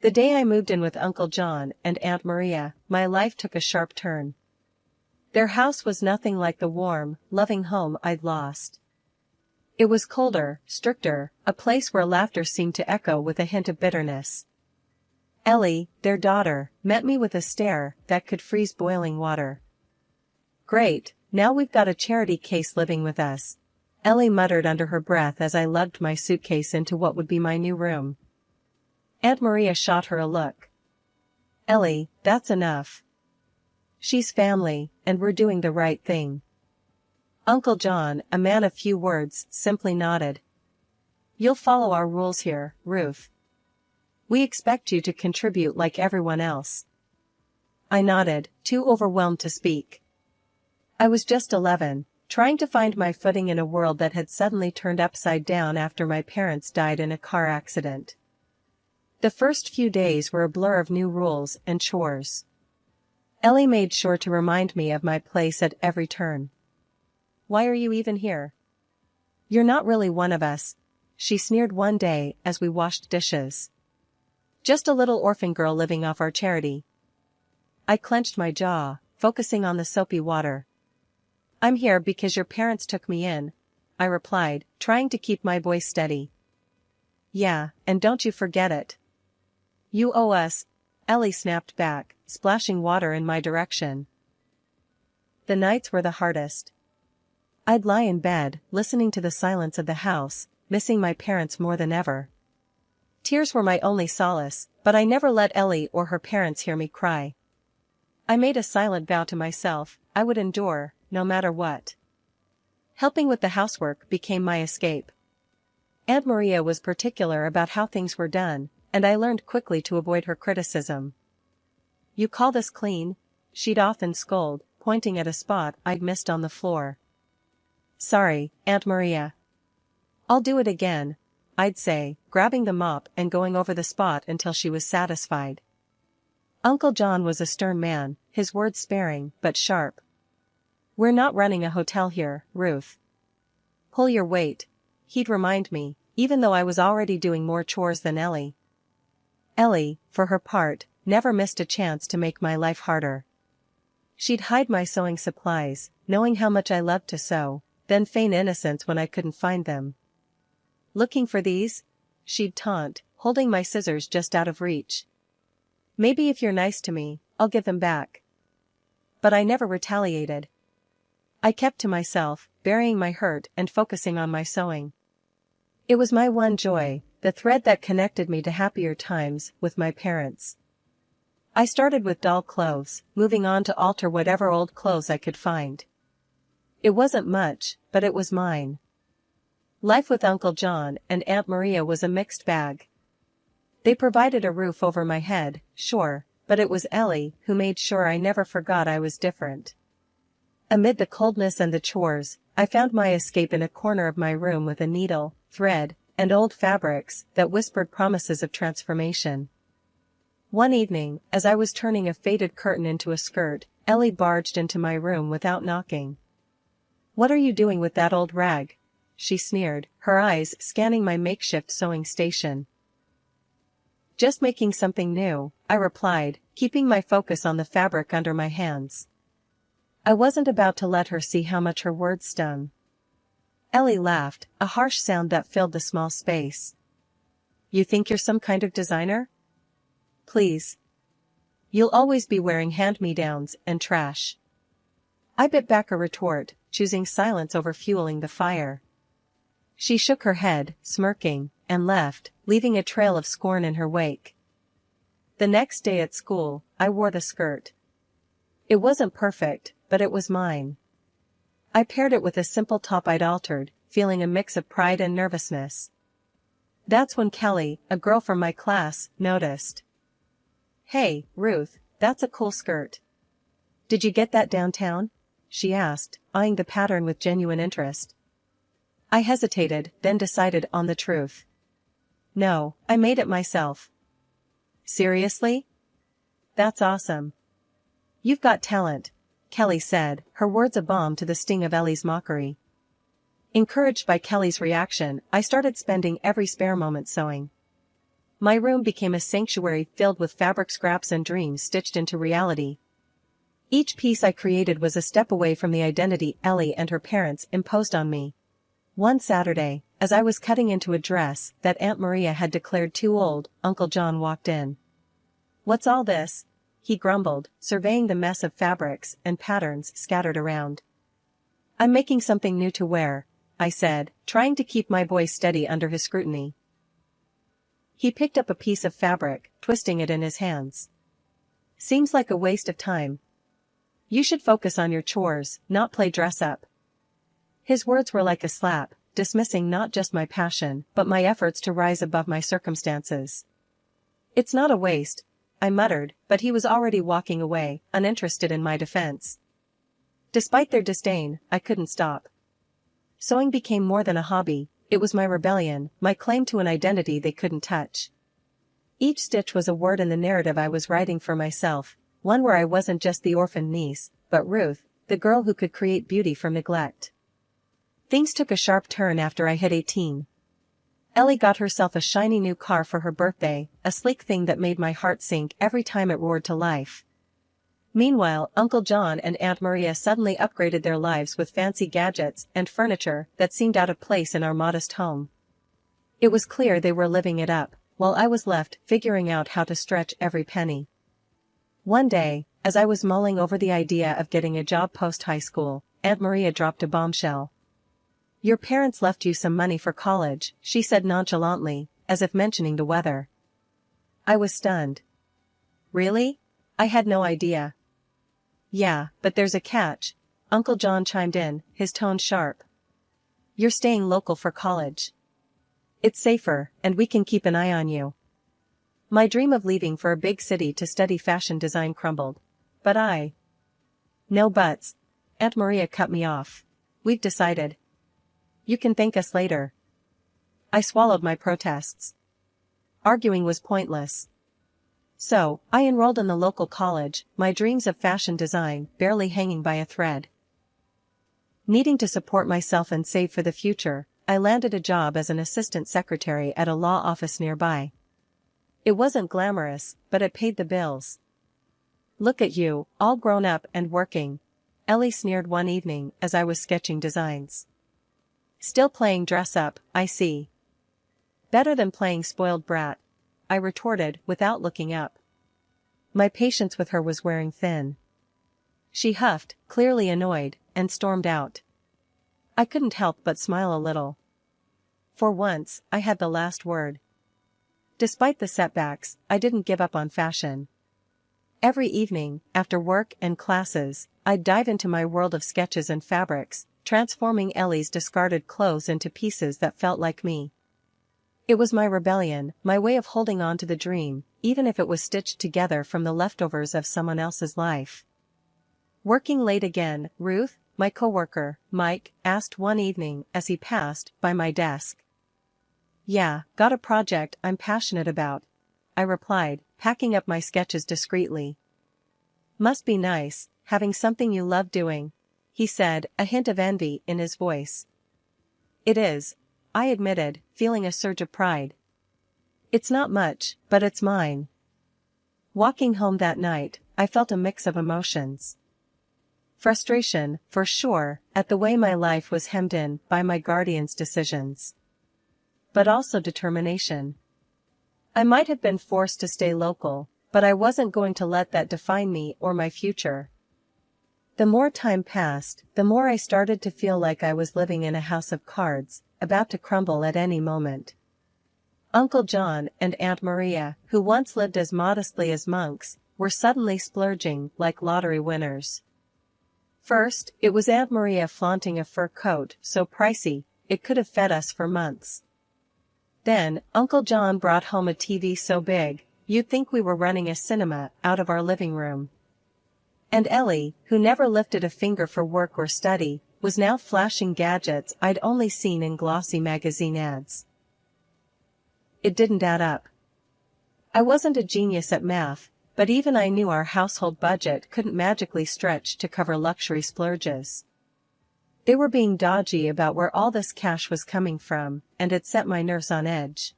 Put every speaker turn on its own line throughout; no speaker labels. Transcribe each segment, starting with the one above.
The day I moved in with Uncle John and Aunt Maria, my life took a sharp turn. Their house was nothing like the warm, loving home I'd lost. It was colder, stricter, a place where laughter seemed to echo with a hint of bitterness. Ellie, their daughter, met me with a stare that could freeze boiling water. "Great, now we've got a charity case living with us," Ellie muttered under her breath as I lugged my suitcase into what would be my new room. Aunt Maria shot her a look. "Ellie, that's enough. She's family, and we're doing the right thing." Uncle John, a man of few words, simply nodded. "You'll follow our rules here, Ruth. We expect you to contribute like everyone else." I nodded, too overwhelmed to speak. I was just 11, trying to find my footing in a world that had suddenly turned upside down after my parents died in a car accident. The first few days were a blur of new rules and chores. Ellie made sure to remind me of my place at every turn. "Why are you even here? You're not really one of us," she sneered one day as we washed dishes. "Just a little orphan girl living off our charity." I clenched my jaw, focusing on the soapy water. "I'm here because your parents took me in," I replied, trying to keep my voice steady. "Yeah, and don't you forget it. You owe us," Ellie snapped back, splashing water in my direction. The nights were the hardest. I'd lie in bed, listening to the silence of the house, missing my parents more than ever. Tears were my only solace, but I never let Ellie or her parents hear me cry. I made a silent vow to myself, I would endure, no matter what. Helping with the housework became my escape. Aunt Maria was particular about how things were done, and I learned quickly to avoid her criticism. "You call this clean?" she'd often scold, pointing at a spot I'd missed on the floor. "Sorry, Aunt Maria. I'll do it again," I'd say, grabbing the mop and going over the spot until she was satisfied. Uncle John was a stern man, his words sparing but sharp. "We're not running a hotel here, Ruth. Pull your weight," he'd remind me, even though I was already doing more chores than Ellie. Ellie, for her part, never missed a chance to make my life harder. She'd hide my sewing supplies, knowing how much I loved to sew, then feign innocence when I couldn't find them. "Looking for these?" she'd taunt, holding my scissors just out of reach. "Maybe if you're nice to me, I'll give them back." But I never retaliated. I kept to myself, burying my hurt and focusing on my sewing. It was my one joy, the thread that connected me to happier times with my parents. I started with doll clothes, moving on to alter whatever old clothes I could find. It wasn't much, but it was mine. Life with Uncle John and Aunt Maria was a mixed bag. They provided a roof over my head, sure, but it was Ellie who made sure I never forgot I was different. Amid the coldness and the chores, I found my escape in a corner of my room with a needle, thread, and old fabrics that whispered promises of transformation. One evening, as I was turning a faded curtain into a skirt, Ellie barged into my room without knocking. "What are you doing with that old rag?" she sneered, her eyes scanning my makeshift sewing station. "Just making something new," I replied, keeping my focus on the fabric under my hands. I wasn't about to let her see how much her words stung. Ellie laughed, a harsh sound that filled the small space. "You think you're some kind of designer? Please. You'll always be wearing hand-me-downs and trash." I bit back a retort, choosing silence over fueling the fire. She shook her head, smirking, and left, leaving a trail of scorn in her wake. The next day at school, I wore the skirt. It wasn't perfect, but it was mine. I paired it with a simple top I'd altered, feeling a mix of pride and nervousness. That's when Kelly, a girl from my class, noticed. "Hey, Ruth, that's a cool skirt. Did you get that downtown?" she asked, eyeing the pattern with genuine interest. I hesitated, then decided on the truth. "No, I made it myself." "Seriously? That's awesome. You've got talent," Kelly said, her words a balm to the sting of Ellie's mockery. Encouraged by Kelly's reaction, I started spending every spare moment sewing. My room became a sanctuary filled with fabric scraps and dreams stitched into reality. Each piece I created was a step away from the identity Ellie and her parents imposed on me. One Saturday, as I was cutting into a dress that Aunt Maria had declared too old, Uncle John walked in. "What's all this?" he grumbled, surveying the mess of fabrics and patterns scattered around. "I'm making something new to wear," I said, trying to keep my voice steady under his scrutiny. He picked up a piece of fabric, twisting it in his hands. "Seems like a waste of time. You should focus on your chores, not play dress-up." His words were like a slap, dismissing not just my passion, but my efforts to rise above my circumstances. "It's not a waste," I muttered, but he was already walking away, uninterested in my defense. Despite their disdain, I couldn't stop. Sewing became more than a hobby, it was my rebellion, my claim to an identity they couldn't touch. Each stitch was a word in the narrative I was writing for myself, one where I wasn't just the orphaned niece, but Ruth, the girl who could create beauty from neglect. Things took a sharp turn after I hit 18. Ellie got herself a shiny new car for her birthday, a sleek thing that made my heart sink every time it roared to life. Meanwhile, Uncle John and Aunt Maria suddenly upgraded their lives with fancy gadgets and furniture that seemed out of place in our modest home. It was clear they were living it up, while I was left figuring out how to stretch every penny. One day, as I was mulling over the idea of getting a job post-high school, Aunt Maria dropped a bombshell. "Your parents left you some money for college," she said nonchalantly, as if mentioning the weather. I was stunned. "Really? I had no idea." "Yeah, but there's a catch," Uncle John chimed in, his tone sharp. "You're staying local for college. It's safer, and we can keep an eye on you." My dream of leaving for a big city to study fashion design crumbled. But "No buts," Aunt Maria cut me off. "We've decided. You can thank us later." I swallowed my protests. Arguing was pointless. So, I enrolled in the local college, my dreams of fashion design barely hanging by a thread. Needing to support myself and save for the future, I landed a job as an assistant secretary at a law office nearby. It wasn't glamorous, but it paid the bills. "Look at you, all grown up and working," Ellie sneered one evening as I was sketching designs. "Still playing dress-up, I see." "Better than playing spoiled brat," I retorted without looking up. My patience with her was wearing thin. She huffed, clearly annoyed, and stormed out. I couldn't help but smile a little. For once, I had the last word. Despite the setbacks, I didn't give up on fashion. Every evening, after work and classes, I'd dive into my world of sketches and fabrics, transforming Ellie's discarded clothes into pieces that felt like me. It was my rebellion, my way of holding on to the dream, even if it was stitched together from the leftovers of someone else's life. Working late again, Ruth, my coworker, Mike, asked one evening as he passed by my desk. "Yeah, got a project I'm passionate about," I replied, packing up my sketches discreetly. "Must be nice, having something you love doing," he said, a hint of envy in his voice. "It is," I admitted, feeling a surge of pride. "It's not much, but it's mine." Walking home that night, I felt a mix of emotions. Frustration, for sure, at the way my life was hemmed in by my guardian's decisions. But also determination. I might have been forced to stay local, but I wasn't going to let that define me or my future. The more time passed, the more I started to feel like I was living in a house of cards, about to crumble at any moment. Uncle John and Aunt Maria, who once lived as modestly as monks, were suddenly splurging like lottery winners. First, it was Aunt Maria flaunting a fur coat so pricey, it could have fed us for months. Then, Uncle John brought home a TV so big, you'd think we were running a cinema out of our living room. And Ellie, who never lifted a finger for work or study, was now flashing gadgets I'd only seen in glossy magazine ads. It didn't add up. I wasn't a genius at math, but even I knew our household budget couldn't magically stretch to cover luxury splurges. They were being dodgy about where all this cash was coming from, and it set my nerves on edge.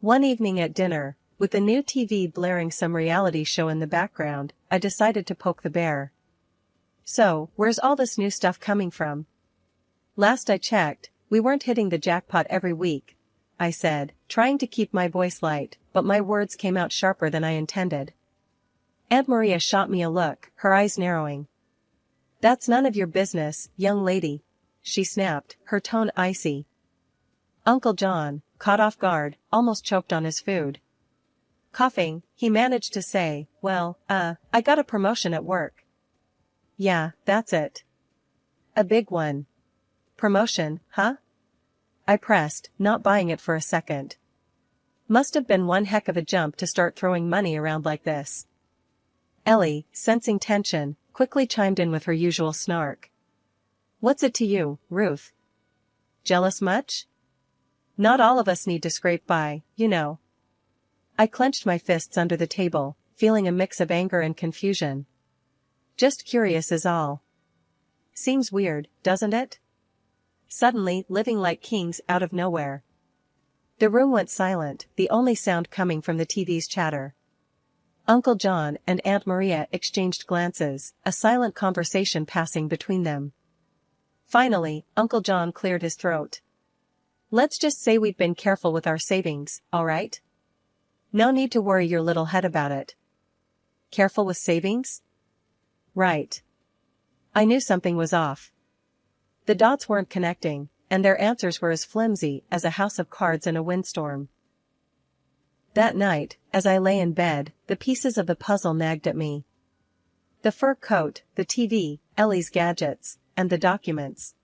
One evening at dinner, with the new TV blaring some reality show in the background, I decided to poke the bear. "So, where's all this new stuff coming from?" "Last I checked, we weren't hitting the jackpot every week," I said, trying to keep my voice light, but my words came out sharper than I intended. Aunt Maria shot me a look, her eyes narrowing. "That's none of your business, young lady," she snapped, her tone icy. Uncle John, caught off guard, almost choked on his food. Coughing, he managed to say, "Well, I got a promotion at work." "Yeah, that's it. A big one." "Promotion, huh?" I pressed, not buying it for a second. Must have been one heck of a jump to start throwing money around like this. Ellie, sensing tension, quickly chimed in with her usual snark. "What's it to you, Ruth? Jealous much? Not all of us need to scrape by, you know." I clenched my fists under the table, feeling a mix of anger and confusion. "Just curious is all." Seems weird, doesn't it? Suddenly living like kings out of nowhere. The room went silent, the only sound coming from the TV's chatter. Uncle John and Aunt Maria exchanged glances, a silent conversation passing between them. Finally, Uncle John cleared his throat. "Let's just say we've been careful with our savings, all right? No need to worry your little head about it." "Careful with savings?" "Right." I knew something was off. The dots weren't connecting, and their answers were as flimsy as a house of cards in a windstorm. That night, as I lay in bed, the pieces of the puzzle nagged at me. The fur coat, the TV, Ellie's gadgets, and the documents.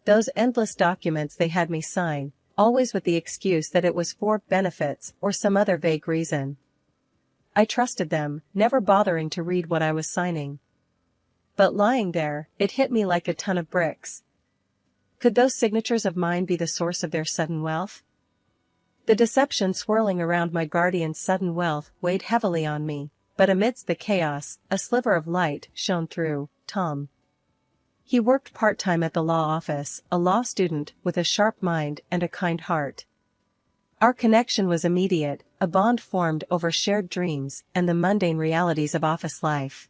Those endless documents they had me sign, always with the excuse that it was for benefits or some other vague reason. I trusted them, never bothering to read what I was signing. But lying there, it hit me like a ton of bricks. Could those signatures of mine be the source of their sudden wealth? The deception swirling around my guardian's sudden wealth weighed heavily on me, but amidst the chaos, a sliver of light shone through. Tom. He worked part-time at the law office, a law student with a sharp mind and a kind heart. Our connection was immediate, a bond formed over shared dreams and the mundane realities of office life.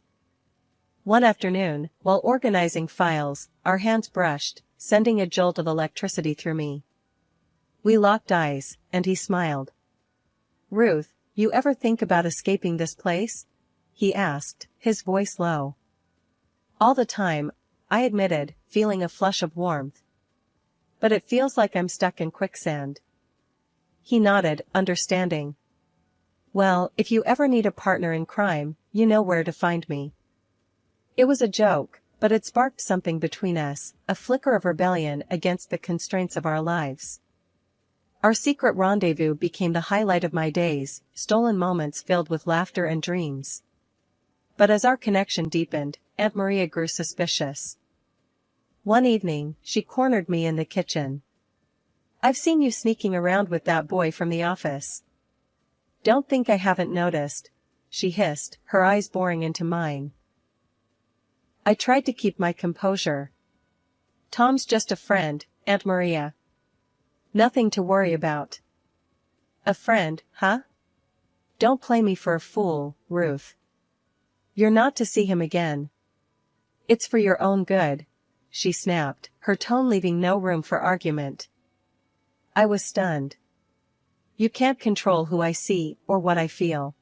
One afternoon, while organizing files, our hands brushed, sending a jolt of electricity through me. We locked eyes, and he smiled. "Ruth, you ever think about escaping this place?" he asked, his voice low. "All the time," I admitted, feeling a flush of warmth. "But it feels like I'm stuck in quicksand." He nodded, understanding. "Well, if you ever need a partner in crime, you know where to find me." It was a joke, but it sparked something between us, a flicker of rebellion against the constraints of our lives. Our secret rendezvous became the highlight of my days, stolen moments filled with laughter and dreams. But as our connection deepened, Aunt Maria grew suspicious. One evening, she cornered me in the kitchen. "I've seen you sneaking around with that boy from the office." "Don't think I haven't noticed," she hissed, her eyes boring into mine. I tried to keep my composure. "Tom's just a friend, Aunt Maria. Nothing to worry about." "A friend, huh? Don't play me for a fool, Ruth. You're not to see him again." "It's for your own good," she snapped, her tone leaving no room for argument. I was stunned. "You can't control who I see or what I feel.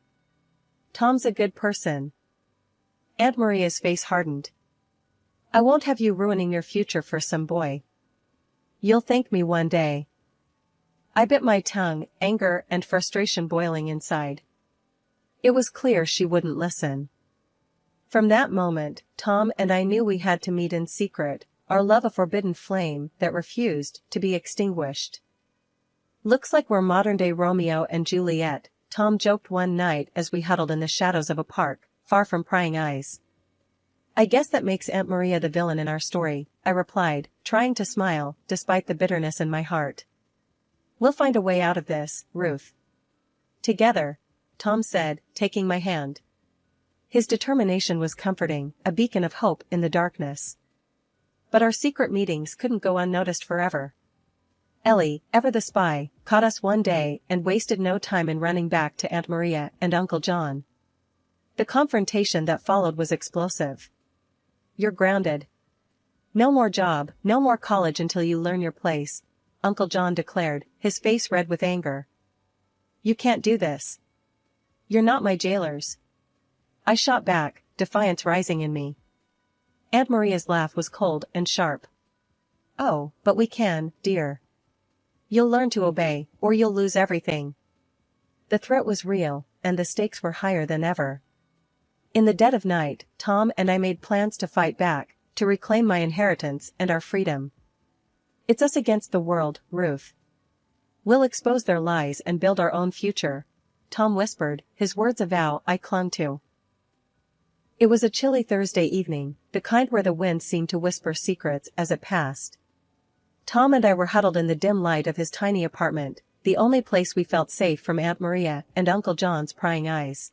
Tom's a good person." Aunt Maria's face hardened. "I won't have you ruining your future for some boy. You'll thank me one day." I bit my tongue, anger and frustration boiling inside. It was clear she wouldn't listen. From that moment, Tom and I knew we had to meet in secret, our love a forbidden flame that refused to be extinguished. "Looks like we're modern-day Romeo and Juliet," Tom joked one night as we huddled in the shadows of a park, far from prying eyes. "I guess that makes Aunt Maria the villain in our story," I replied, trying to smile, despite the bitterness in my heart. "We'll find a way out of this, Ruth. Together," Tom said, taking my hand. His determination was comforting, a beacon of hope in the darkness. But our secret meetings couldn't go unnoticed forever. Ellie, ever the spy, caught us one day and wasted no time in running back to Aunt Maria and Uncle John. The confrontation that followed was explosive. "You're grounded. No more job, no more college until you learn your place," Uncle John declared, his face red with anger. "You can't do this. You're not my jailers." I shot back, defiance rising in me. Aunt Maria's laugh was cold and sharp. "Oh, but we can, dear. You'll learn to obey, or you'll lose everything." The threat was real, and the stakes were higher than ever. In the dead of night, Tom and I made plans to fight back, to reclaim my inheritance and our freedom. "It's us against the world, Ruth. We'll expose their lies and build our own future," Tom whispered, his words a vow I clung to. It was a chilly Thursday evening, the kind where the wind seemed to whisper secrets as it passed. Tom and I were huddled in the dim light of his tiny apartment, the only place we felt safe from Aunt Maria and Uncle John's prying eyes.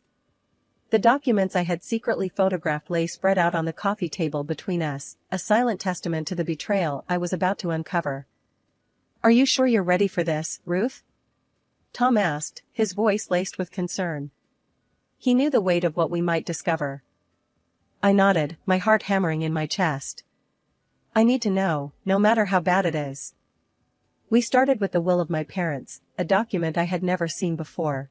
The documents I had secretly photographed lay spread out on the coffee table between us, a silent testament to the betrayal I was about to uncover. "Are you sure you're ready for this, Ruth?" Tom asked, his voice laced with concern. He knew the weight of what we might discover. I nodded, my heart hammering in my chest. "I need to know, no matter how bad it is." We started with the will of my parents, a document I had never seen before.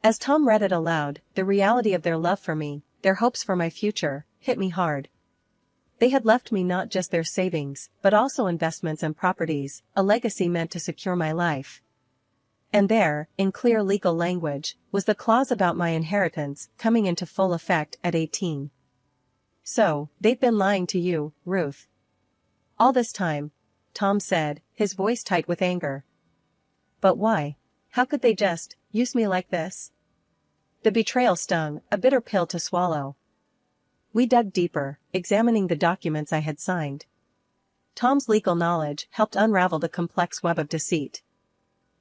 As Tom read it aloud, the reality of their love for me, their hopes for my future, hit me hard. They had left me not just their savings, but also investments and properties, a legacy meant to secure my life. And there, in clear legal language, was the clause about my inheritance coming into full effect at 18. "So, they've been lying to you, Ruth. All this time," Tom said, his voice tight with anger. "But why? How could they just use me like this?" The betrayal stung, a bitter pill to swallow. We dug deeper, examining the documents I had signed. Tom's legal knowledge helped unravel the complex web of deceit.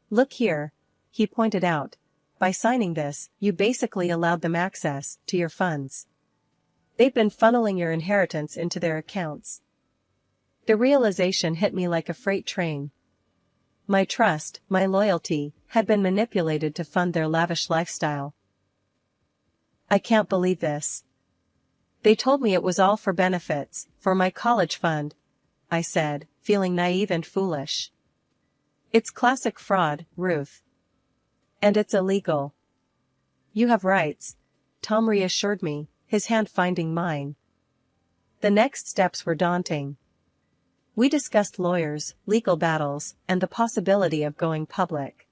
"Look here," he pointed out. "By signing this, you basically allowed them access to your funds. They've been funneling your inheritance into their accounts." The realization hit me like a freight train. My trust, my loyalty, had been manipulated to fund their lavish lifestyle. "I can't believe this. They told me it was all for benefits, for my college fund," I said, feeling naive and foolish. "It's classic fraud, Ruth. And it's illegal." "You have rights," Tom reassured me, his hand finding mine. The next steps were daunting. We discussed lawyers, legal battles, and the possibility of going public.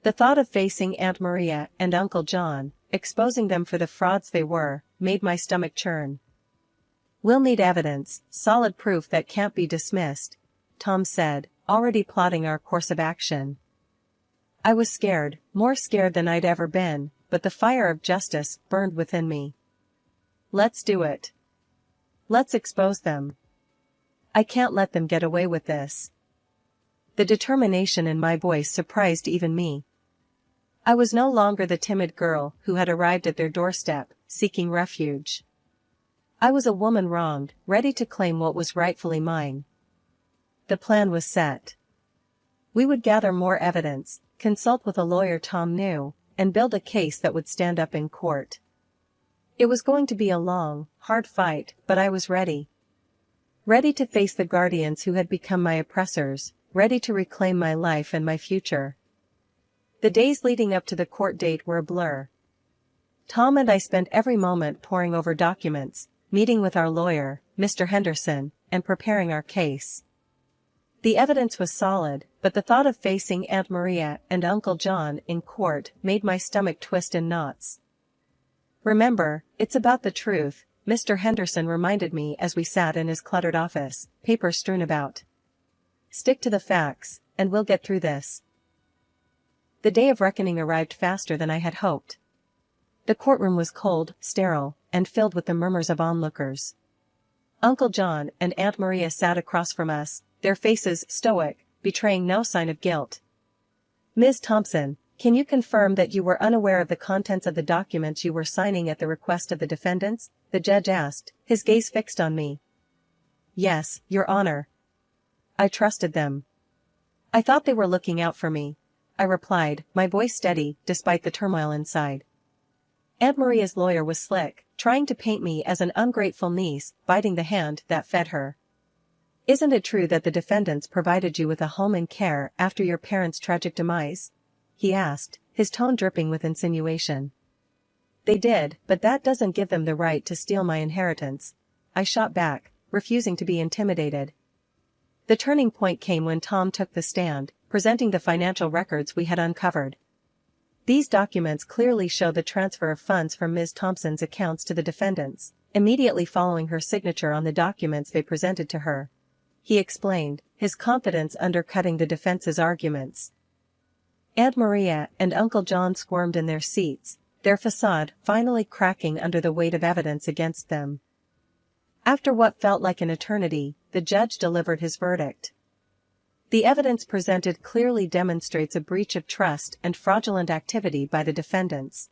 The thought of facing Aunt Maria and Uncle John, exposing them for the frauds they were, made my stomach churn. "We'll need evidence, solid proof that can't be dismissed," Tom said, already plotting our course of action. I was scared, more scared than I'd ever been, but the fire of justice burned within me. "Let's do it. Let's expose them. I can't let them get away with this." The determination in my voice surprised even me. I was no longer the timid girl who had arrived at their doorstep, seeking refuge. I was a woman wronged, ready to claim what was rightfully mine. The plan was set. We would gather more evidence, consult with a lawyer Tom knew, and build a case that would stand up in court. It was going to be a long, hard fight, but I was ready. Ready to face the guardians who had become my oppressors, ready to reclaim my life and my future. The days leading up to the court date were a blur. Tom and I spent every moment poring over documents, meeting with our lawyer, Mr. Henderson, and preparing our case. The evidence was solid, but the thought of facing Aunt Maria and Uncle John in court made my stomach twist in knots. "Remember, it's about the truth," Mr. Henderson reminded me as we sat in his cluttered office, papers strewn about. "Stick to the facts, and we'll get through this." The day of reckoning arrived faster than I had hoped. The courtroom was cold, sterile, and filled with the murmurs of onlookers. Uncle John and Aunt Maria sat across from us, their faces stoic, betraying no sign of guilt. "Ms. Thompson, can you confirm that you were unaware of the contents of the documents you were signing at the request of the defendants?" the judge asked, his gaze fixed on me. "Yes, Your Honor. I trusted them. I thought they were looking out for me, I replied, my voice steady, despite the turmoil inside. Aunt Maria's lawyer was slick, trying to paint me as an ungrateful niece, biting the hand that fed her. Isn't it true that the defendants provided you with a home and care after your parents' tragic demise? He asked, his tone dripping with insinuation. They did, but that doesn't give them the right to steal my inheritance, I shot back, refusing to be intimidated. The turning point came when Tom took the stand, presenting the financial records we had uncovered. These documents clearly show the transfer of funds from Ms. Thompson's accounts to the defendants, immediately following her signature on the documents they presented to her. He explained, his confidence undercutting the defense's arguments. Aunt Maria and Uncle John squirmed in their seats, their facade finally cracking under the weight of evidence against them. After what felt like an eternity, the judge delivered his verdict. The evidence presented clearly demonstrates a breach of trust and fraudulent activity by the defendants.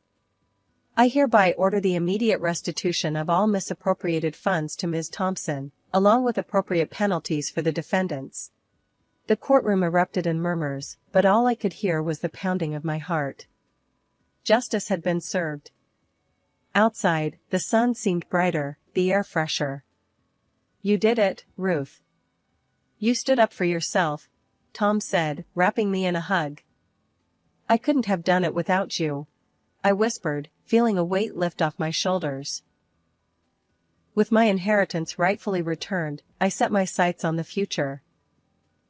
I hereby order the immediate restitution of all misappropriated funds to Ms. Thompson, along with appropriate penalties for the defendants. The courtroom erupted in murmurs, but all I could hear was the pounding of my heart. Justice had been served. Outside, the sun seemed brighter, the air fresher. You did it, Ruth. You stood up for yourself, Tom said, wrapping me in a hug. I couldn't have done it without you, I whispered, feeling a weight lift off my shoulders. With my inheritance rightfully returned, I set my sights on the future.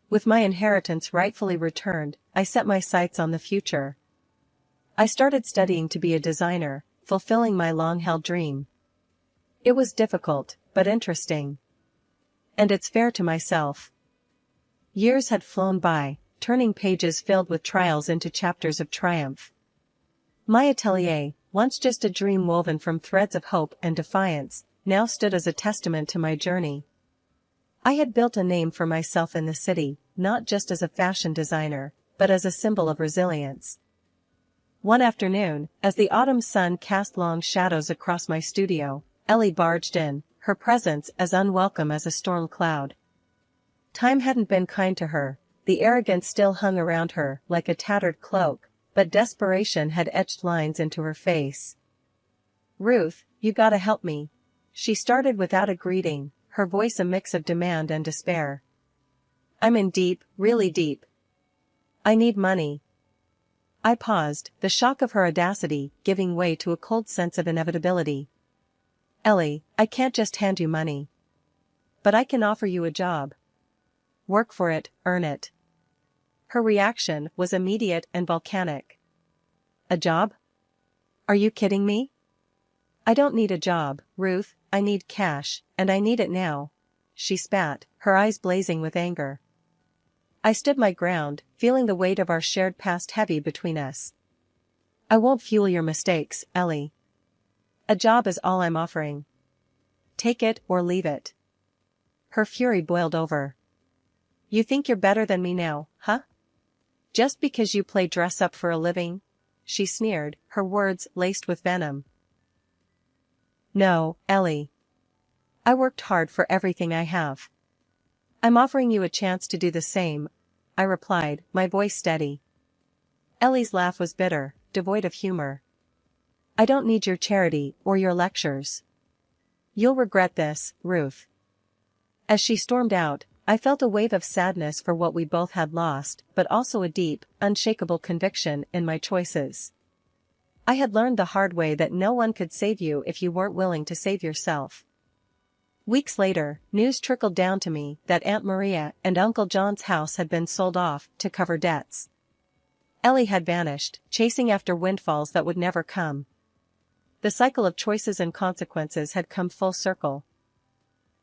With my inheritance rightfully returned, I set my sights on the future. I started studying to be a designer, fulfilling my long-held dream. It was difficult, but interesting. And it's fair to myself. Years had flown by, turning pages filled with trials into chapters of triumph. My atelier, once just a dream woven from threads of hope and defiance, now stood as a testament to my journey. I had built a name for myself in the city, not just as a fashion designer, but as a symbol of resilience. One afternoon, as the autumn sun cast long shadows across my studio, Ellie barged in, her presence as unwelcome as a storm cloud. Time hadn't been kind to her, the arrogance still hung around her like a tattered cloak, but desperation had etched lines into her face. Ruth, you gotta help me. She started without a greeting, her voice a mix of demand and despair. I'm in deep, really deep. I need money. I paused, the shock of her audacity giving way to a cold sense of inevitability. Ellie, I can't just hand you money. But I can offer you a job. Work for it, earn it. Her reaction was immediate and volcanic. A job? Are you kidding me? I don't need a job, Ruth, I need cash, and I need it now. She spat, her eyes blazing with anger. I stood my ground, feeling the weight of our shared past heavy between us. I won't fuel your mistakes, Ellie. A job is all I'm offering. Take it or leave it. Her fury boiled over. You think you're better than me now, huh? Just because you play dress up for a living? She sneered, her words laced with venom. No, Ellie. I worked hard for everything I have. I'm offering you a chance to do the same, I replied, my voice steady. Ellie's laugh was bitter, devoid of humor. I don't need your charity or your lectures. You'll regret this, Ruth. As she stormed out, I felt a wave of sadness for what we both had lost, but also a deep, unshakable conviction in my choices. I had learned the hard way that no one could save you if you weren't willing to save yourself. Weeks later, news trickled down to me that Aunt Maria and Uncle John's house had been sold off to cover debts. Ellie had vanished, chasing after windfalls that would never come. The cycle of choices and consequences had come full circle.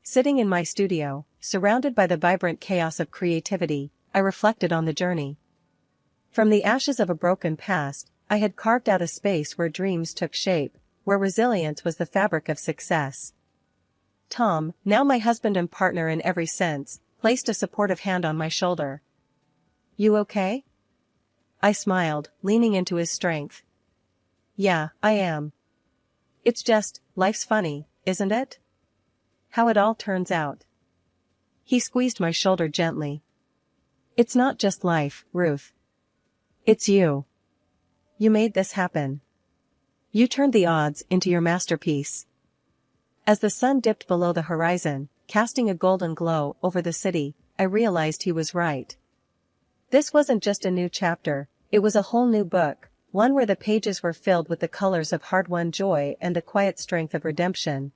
Sitting in my studio, surrounded by the vibrant chaos of creativity, I reflected on the journey. From the ashes of a broken past, I had carved out a space where dreams took shape, where resilience was the fabric of success. Tom, now my husband and partner in every sense, placed a supportive hand on my shoulder. You okay? I smiled, leaning into his strength. Yeah, I am. It's just, life's funny, isn't it? How it all turns out. He squeezed my shoulder gently. It's not just life, Ruth. It's you. You made this happen. You turned the odds into your masterpiece. As the sun dipped below the horizon, casting a golden glow over the city, I realized he was right. This wasn't just a new chapter, it was a whole new book, one where the pages were filled with the colors of hard-won joy and the quiet strength of redemption,